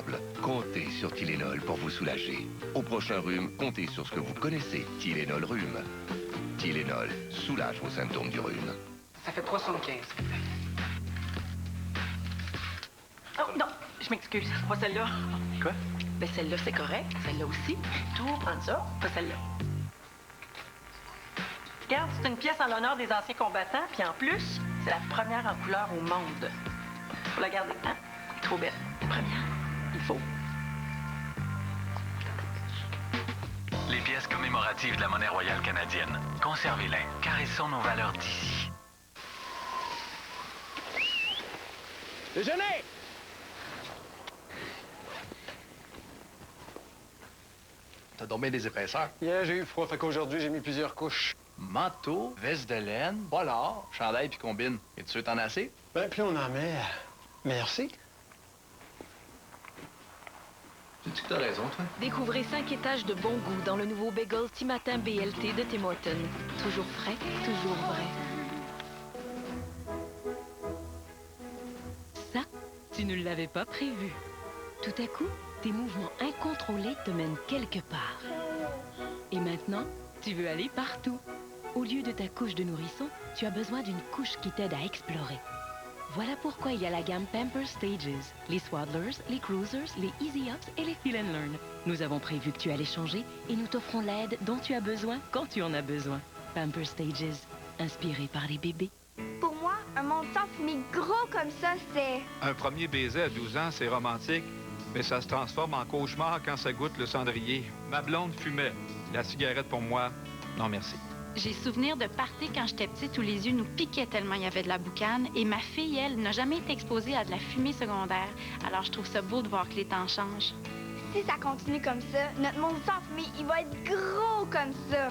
inconfortable, comptez sur Tylenol pour vous soulager. Au prochain rhume, comptez sur ce que vous connaissez, Tylenol Rhume. Tylenol soulage vos symptômes du rhume. Ça fait 3,75. Oh non, je m'excuse, pas celle-là. Quoi? Ben celle-là, c'est correct. Celle-là aussi. Tout, prendre ça, pas celle-là. Regarde, c'est une pièce en l'honneur des anciens combattants, puis en plus, c'est la première en couleur au monde. Faut la garder, hein? Trop belle. Première, il faut. Les pièces commémoratives de la monnaie royale canadienne. Conservez-les, car elles sont nos valeurs d'ici. Déjeuner! T'as dormi des épaisseurs? Hier, j'ai eu froid, fait qu'aujourd'hui, j'ai mis plusieurs couches. Manteau, veste de laine, polar, chandail puis combine. Es-tu sûr t'en as assez? Ben, plus on en met, merci. Sais-tu que t'as raison, toi? Découvrez 5 étages de bon goût dans le nouveau bagel Timatin BLT de Tim Hortons. Toujours frais, toujours vrai. Ça, tu ne l'avais pas prévu. Tout à coup, tes mouvements incontrôlés te mènent quelque part. Et maintenant, tu veux aller partout. Au lieu de ta couche de nourrisson, tu as besoin d'une couche qui t'aide à explorer. Voilà pourquoi il y a la gamme Pampers Stages, les Swaddlers, les Cruisers, les Easy Ups et les Feel and Learn. Nous avons prévu que tu allais changer et nous t'offrons l'aide dont tu as besoin quand tu en as besoin. Pampers Stages, inspiré par les bébés. Pour moi, un monde sans fumée gros comme ça, c'est... Un premier baiser à 12 ans, c'est romantique, mais ça se transforme en cauchemar quand ça goûte le cendrier. Ma blonde fumait. La cigarette pour moi, non merci. J'ai souvenir de parties quand j'étais petite où les yeux nous piquaient tellement il y avait de la boucane. Et ma fille, elle, n'a jamais été exposée à de la fumée secondaire. Alors je trouve ça beau de voir que les temps changent. Si ça continue comme ça, notre monde sans fumée, il va être gros comme ça.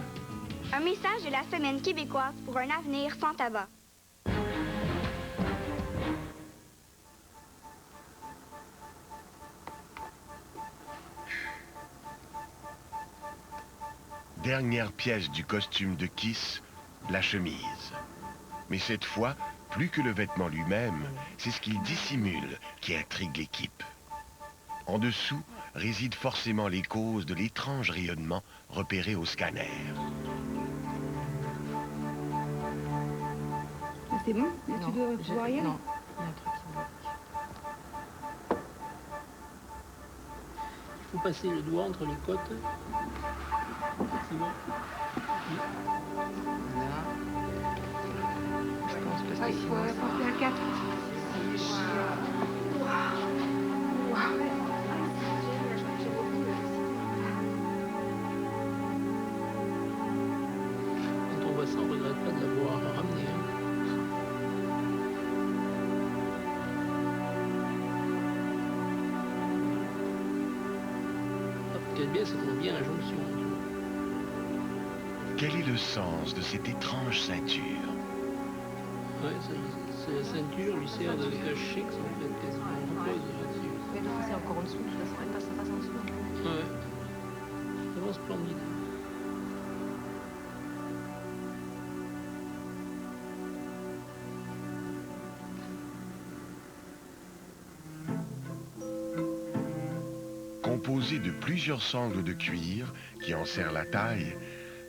Un message de la Semaine québécoise pour un avenir sans tabac. Dernière pièce du costume de Kiss, la chemise. Mais cette fois, plus que le vêtement lui-même, c'est ce qu'il dissimule qui intrigue l'équipe. En dessous résident forcément les causes de l'étrange rayonnement repéré au scanner. C'est bon? Tu dois voir rien? Non, il y a un truc qui bloque. Il faut passer le doigt entre les côtes. C'est bon. Là. Je pense que Il faut passer à 4. Quand on voit ça, on ne regrette pas de l'avoir ramené. Quel bien, ça vaut bien la jonction. Quel est le sens de cette étrange ceinture? Ouais, c'est la ceinture lui sert de cache-chic, en fait, quasiment. On repose là-dessus. Mais non, c'est encore en dessous, de toute façon, elle passe en dessous. Ouais. C'est vraiment splendide. Composée de plusieurs sangles de cuir qui en serrent la taille,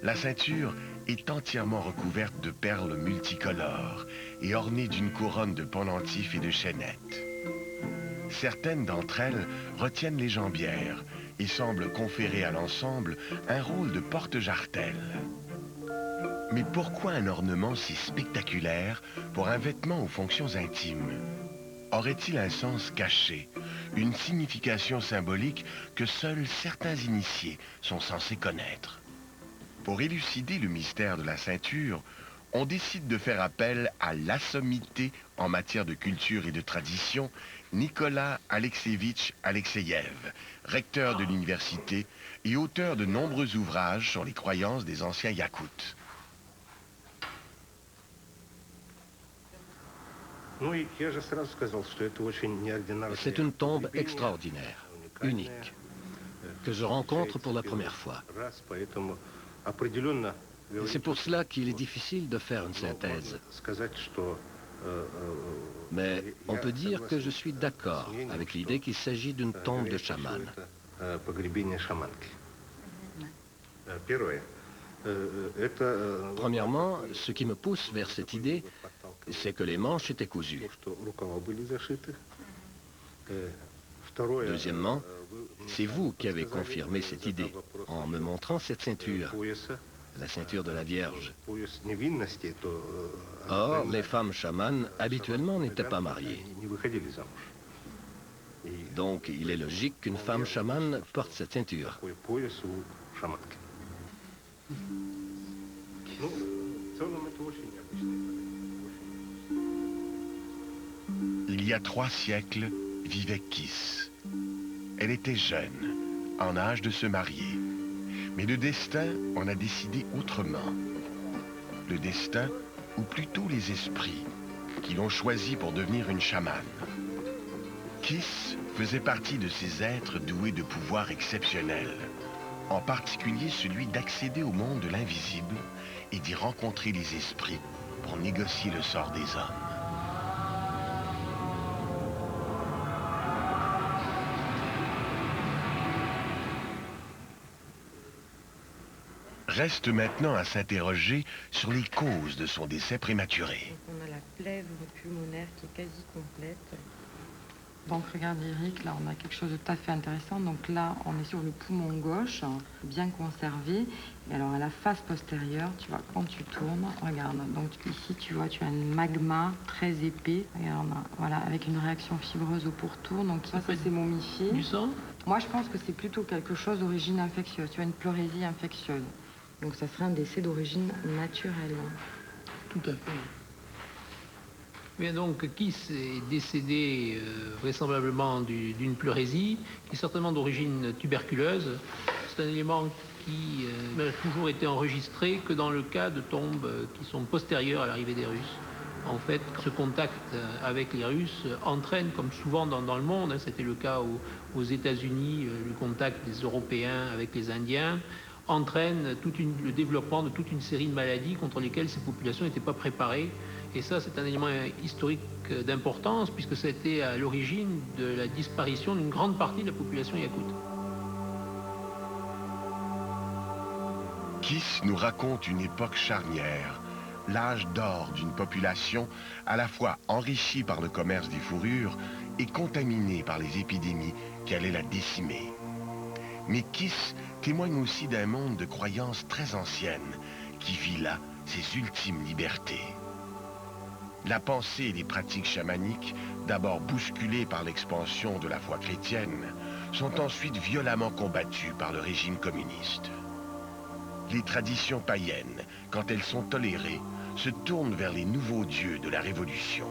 la ceinture est entièrement recouverte de perles multicolores et ornée d'une couronne de pendentifs et de chaînettes. Certaines d'entre elles retiennent les jambières et semblent conférer à l'ensemble un rôle de porte-jartelle. Mais pourquoi un ornement si spectaculaire pour un vêtement aux fonctions intimes? Aurait-il un sens caché, une signification symbolique que seuls certains initiés sont censés connaître? Pour élucider le mystère de la ceinture, on décide de faire appel à l'assommité en matière de culture et de tradition, Nicolas Alexeyevitch Alexeyev, recteur de l'université et auteur de nombreux ouvrages sur les croyances des anciens Yakoutes. C'est une tombe extraordinaire, unique, que je rencontre pour la première fois. Et c'est pour cela qu'il est difficile de faire une synthèse. Mais on peut dire que je suis d'accord avec l'idée qu'il s'agit d'une tombe de chaman. Premièrement, ce qui me pousse vers cette idée, c'est que les manches étaient cousues. Deuxièmement, c'est vous qui avez confirmé cette idée en me montrant cette ceinture, la ceinture de la Vierge. Or, les femmes chamanes, habituellement, n'étaient pas mariées. Donc, il est logique qu'une femme chamane porte cette ceinture. Il y a 3 siècles, vivait Kiss. Elle était jeune, en âge de se marier. Mais le destin en a décidé autrement. Le destin, ou plutôt les esprits, qui l'ont choisi pour devenir une chamane. Kiss faisait partie de ces êtres doués de pouvoirs exceptionnels, en particulier celui d'accéder au monde de l'invisible et d'y rencontrer les esprits pour négocier le sort des hommes. Reste maintenant à s'interroger sur les causes de son décès prématuré. Donc on a la plèvre pulmonaire qui est quasi complète. Donc regarde Eric, là on a quelque chose de tout à fait intéressant. Donc là on est sur le poumon gauche, bien conservé. Et alors à la face postérieure, tu vois, quand tu tournes, regarde. Donc ici tu vois, tu as un magma très épais. Regarde, voilà, avec une réaction fibreuse au pourtour. Donc ça c'est momifié. Du sang? Moi je pense que c'est plutôt quelque chose d'origine infectieuse. Tu as une pleurésie infectieuse. Donc ça serait un décès d'origine naturelle. Tout à fait. Bien donc, Kiss est décédé vraisemblablement d'une pleurésie, qui est certainement d'origine tuberculeuse. C'est un élément qui n'a toujours été enregistré que dans le cas de tombes qui sont postérieures à l'arrivée des Russes. En fait, ce contact avec les Russes entraîne, comme souvent dans le monde, c'était le cas aux États-Unis, le contact des Européens avec les Indiens, entraîne le développement de toute une série de maladies contre lesquelles ces populations n'étaient pas préparées. Et ça, c'est un élément historique d'importance, puisque ça a été à l'origine de la disparition d'une grande partie de la population yakoute. Kiss nous raconte une époque charnière, l'âge d'or d'une population à la fois enrichie par le commerce des fourrures et contaminée par les épidémies qui allaient la décimer. Mais Kiss témoigne aussi d'un monde de croyances très anciennes qui vit là ses ultimes libertés. La pensée et les pratiques chamaniques, d'abord bousculées par l'expansion de la foi chrétienne, sont ensuite violemment combattues par le régime communiste. Les traditions païennes, quand elles sont tolérées, se tournent vers les nouveaux dieux de la Révolution.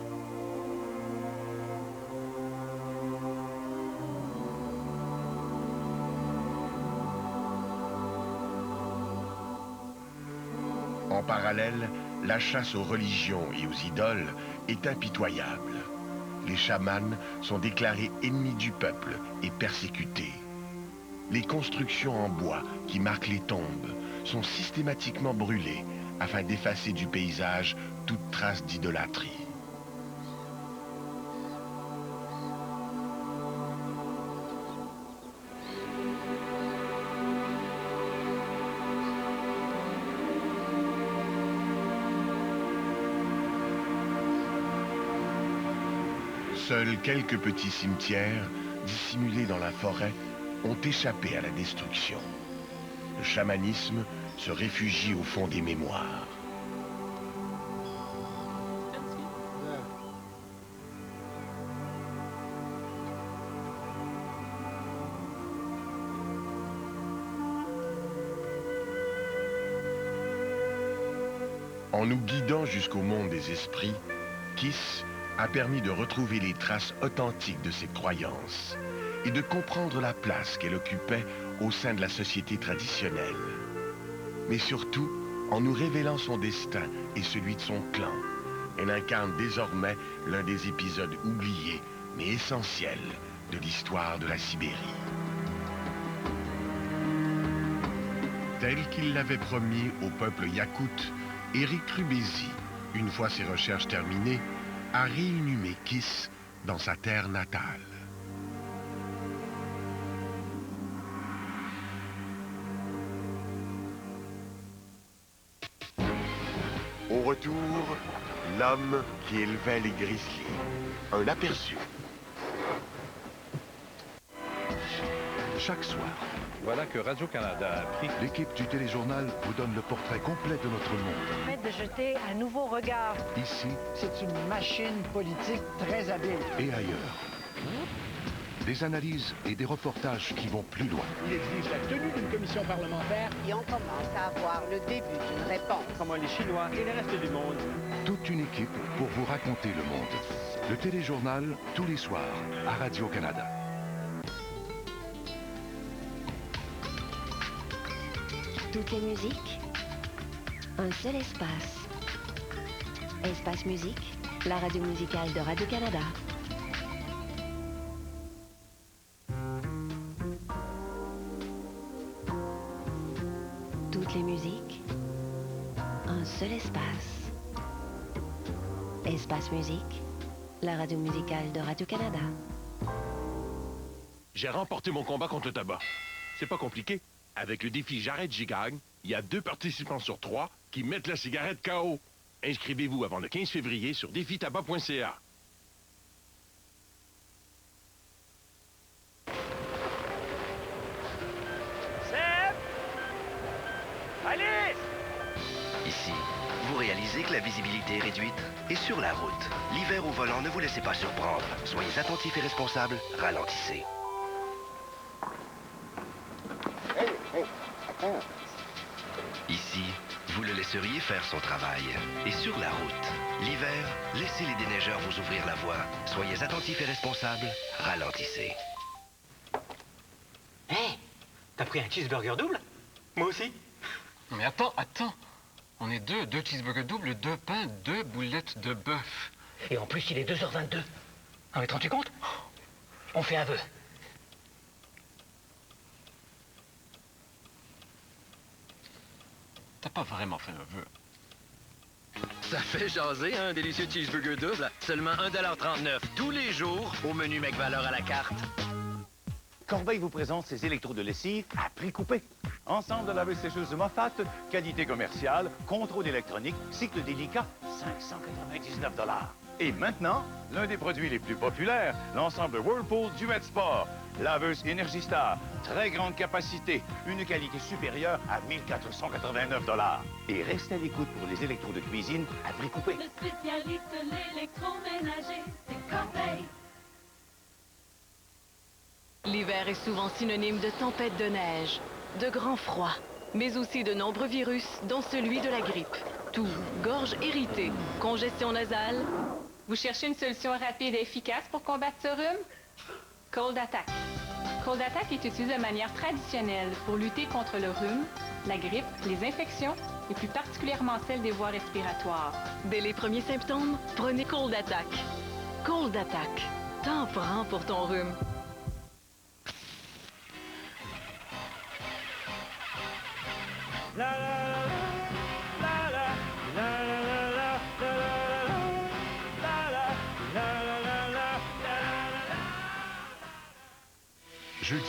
En parallèle, la chasse aux religions et aux idoles est impitoyable. Les chamans sont déclarés ennemis du peuple et persécutés. Les constructions en bois qui marquent les tombes sont systématiquement brûlées afin d'effacer du paysage toute trace d'idolâtrie. Seuls quelques petits cimetières, dissimulés dans la forêt, ont échappé à la destruction. Le chamanisme se réfugie au fond des mémoires. En nous guidant jusqu'au monde des esprits, Kiss a permis de retrouver les traces authentiques de cette croyance et de comprendre la place qu'elle occupait au sein de la société traditionnelle. Mais surtout, en nous révélant son destin et celui de son clan, elle incarne désormais l'un des épisodes oubliés mais essentiels de l'histoire de la Sibérie. Tel qu'il l'avait promis au peuple yakoute, Éric Rubézy, une fois ses recherches terminées, a réinhumé Kiss dans sa terre natale. Au retour, l'homme qui élevait les grizzlies. Un aperçu. Chaque soir, voilà que Radio-Canada a appris. L'équipe du téléjournal vous donne le portrait complet de notre monde. Permettre de jeter un nouveau regard. Ici. C'est une machine politique très habile. Et ailleurs. Des analyses et des reportages qui vont plus loin. Il exige la tenue d'une commission parlementaire. Et on commence à avoir le début d'une réponse. Comment les Chinois et le reste du monde. Toute une équipe pour vous raconter le monde. Le téléjournal, tous les soirs, à Radio-Canada. Toutes les musiques, un seul espace. Espace Musique, la radio musicale de Radio-Canada. Toutes les musiques, un seul espace. Espace Musique, la radio musicale de Radio-Canada. J'ai remporté mon combat contre le tabac. C'est pas compliqué. Avec le défi J'arrête, j'y gagne, il y a 2 participants sur 3 qui mettent la cigarette KO. Inscrivez-vous avant le 15 février sur défitabac.ca. Seb! Alice! Ici, vous réalisez que la visibilité est réduite? Et sur la route, l'hiver au volant, ne vous laissez pas surprendre. Soyez attentifs et responsables, ralentissez. Ici, vous le laisseriez faire son travail. Et sur la route, l'hiver, laissez les déneigeurs vous ouvrir la voie. Soyez attentifs et responsables, ralentissez. Hé, t'as pris un cheeseburger double? Moi aussi. Mais attends. On est deux cheeseburgers doubles, 2 pains, 2 boulettes de bœuf. Et en plus, il est 2h22. Non mais te rends-tu compte? On fait un vœu. T'as pas vraiment fait un vœu. Ça fait jaser, un délicieux cheeseburger double. Seulement 1,39$ tous les jours au menu McValeur à la carte. Corbeil vous présente ses électros de lessive à prix coupé. Ensemble de lave-sécheuse de Moffat, qualité commerciale, contrôle électronique, cycle délicat, 599 $. Et maintenant, l'un des produits les plus populaires, l'ensemble Whirlpool Duet Sport. Laveuse Energy Star, très grande capacité, une qualité supérieure à 1489 $. Et restez à l'écoute pour les électros de cuisine à prix coupé. Le spécialiste de l'électroménager, c'est Corbeil. L'hiver est souvent synonyme de tempête de neige, de grand froid, mais aussi de nombreux virus, dont celui de la grippe. Toux, gorge irritée, congestion nasale. Vous cherchez une solution rapide et efficace pour combattre ce rhume? Cold Attack. Cold Attack est utilisé de manière traditionnelle pour lutter contre le rhume, la grippe, les infections et plus particulièrement celles des voies respiratoires. Dès les premiers symptômes, prenez Cold Attack. Cold Attack. T'en prends pour ton rhume. Jeudi.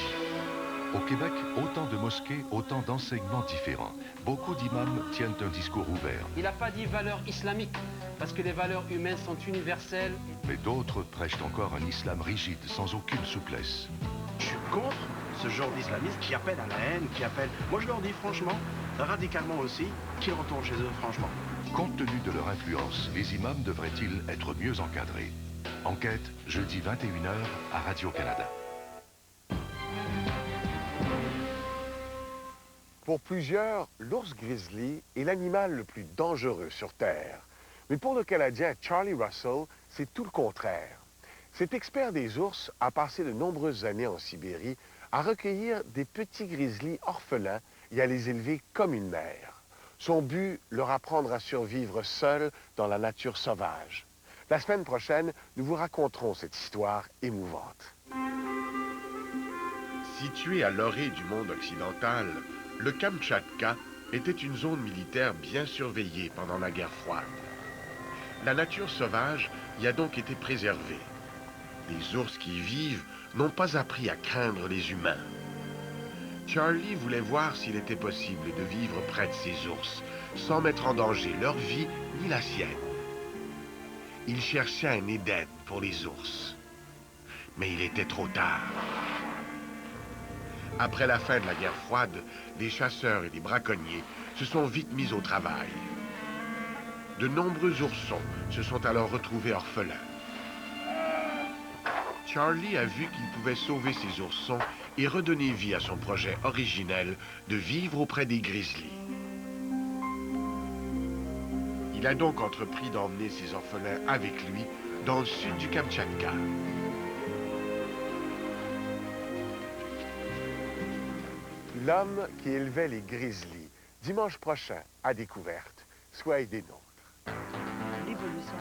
Au Québec, autant de mosquées, autant d'enseignements différents. Beaucoup d'imams tiennent un discours ouvert. Il n'a pas dit valeurs islamiques, parce que les valeurs humaines sont universelles. Mais d'autres prêchent encore un islam rigide, sans aucune souplesse. Je suis contre ce genre d'islamistes qui appellent à la haine, qui appellent... Moi, je leur dis franchement, radicalement aussi, qu'ils retournent chez eux, franchement. Compte tenu de leur influence, les imams devraient-ils être mieux encadrés? Enquête, jeudi 21h à Radio-Canada. Pour plusieurs, l'ours grizzly est l'animal le plus dangereux sur Terre. Mais pour le Canadien Charlie Russell, c'est tout le contraire. Cet expert des ours a passé de nombreuses années en Sibérie à recueillir des petits grizzlies orphelins et à les élever comme une mère. Son but, leur apprendre à survivre seuls dans la nature sauvage. La semaine prochaine, nous vous raconterons cette histoire émouvante. Situé à l'orée du monde occidental, le Kamtchatka était une zone militaire bien surveillée pendant la guerre froide. La nature sauvage y a donc été préservée. Les ours qui y vivent n'ont pas appris à craindre les humains. Charlie voulait voir s'il était possible de vivre près de ces ours, sans mettre en danger leur vie ni la sienne. Il cherchait un Éden pour les ours. Mais il était trop tard. Après la fin de la guerre froide, les chasseurs et les braconniers se sont vite mis au travail. De nombreux oursons se sont alors retrouvés orphelins. Charlie a vu qu'il pouvait sauver ces oursons et redonner vie à son projet originel de vivre auprès des grizzlies. Il a donc entrepris d'emmener ces orphelins avec lui dans le sud du Kamtchatka. L'homme qui élevait les grizzlies, dimanche prochain, à Découverte. Soyez des nôtres.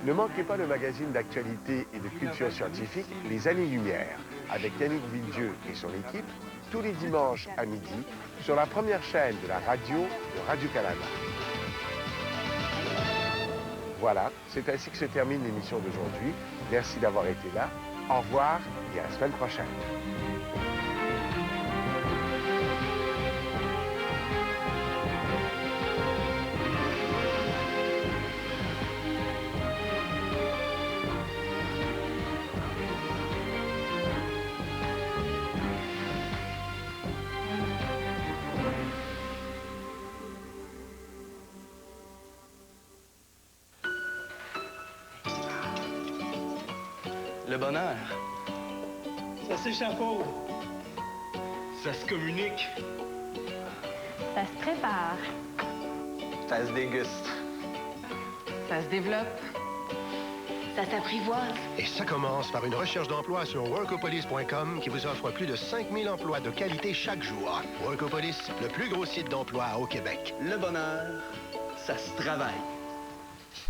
Ne manquez pas le magazine d'actualité et de culture scientifique Les Années-Lumière, avec Yannick Villedieu et son équipe, tous les dimanches à midi, sur la première chaîne de la radio de Radio-Canada. Voilà, c'est ainsi que se termine l'émission d'aujourd'hui. Merci d'avoir été là. Au revoir et à la semaine prochaine. Le bonheur, ça s'échafaude, ça se communique, Ça se prépare. ça se déguste. Ça se développe. Ça s'apprivoise. Et ça commence par une recherche d'emploi sur workopolis.com qui vous offre plus de 5000 emplois de qualité chaque jour. Workopolis, le plus gros site d'emploi au Québec. Le bonheur, ça se travaille.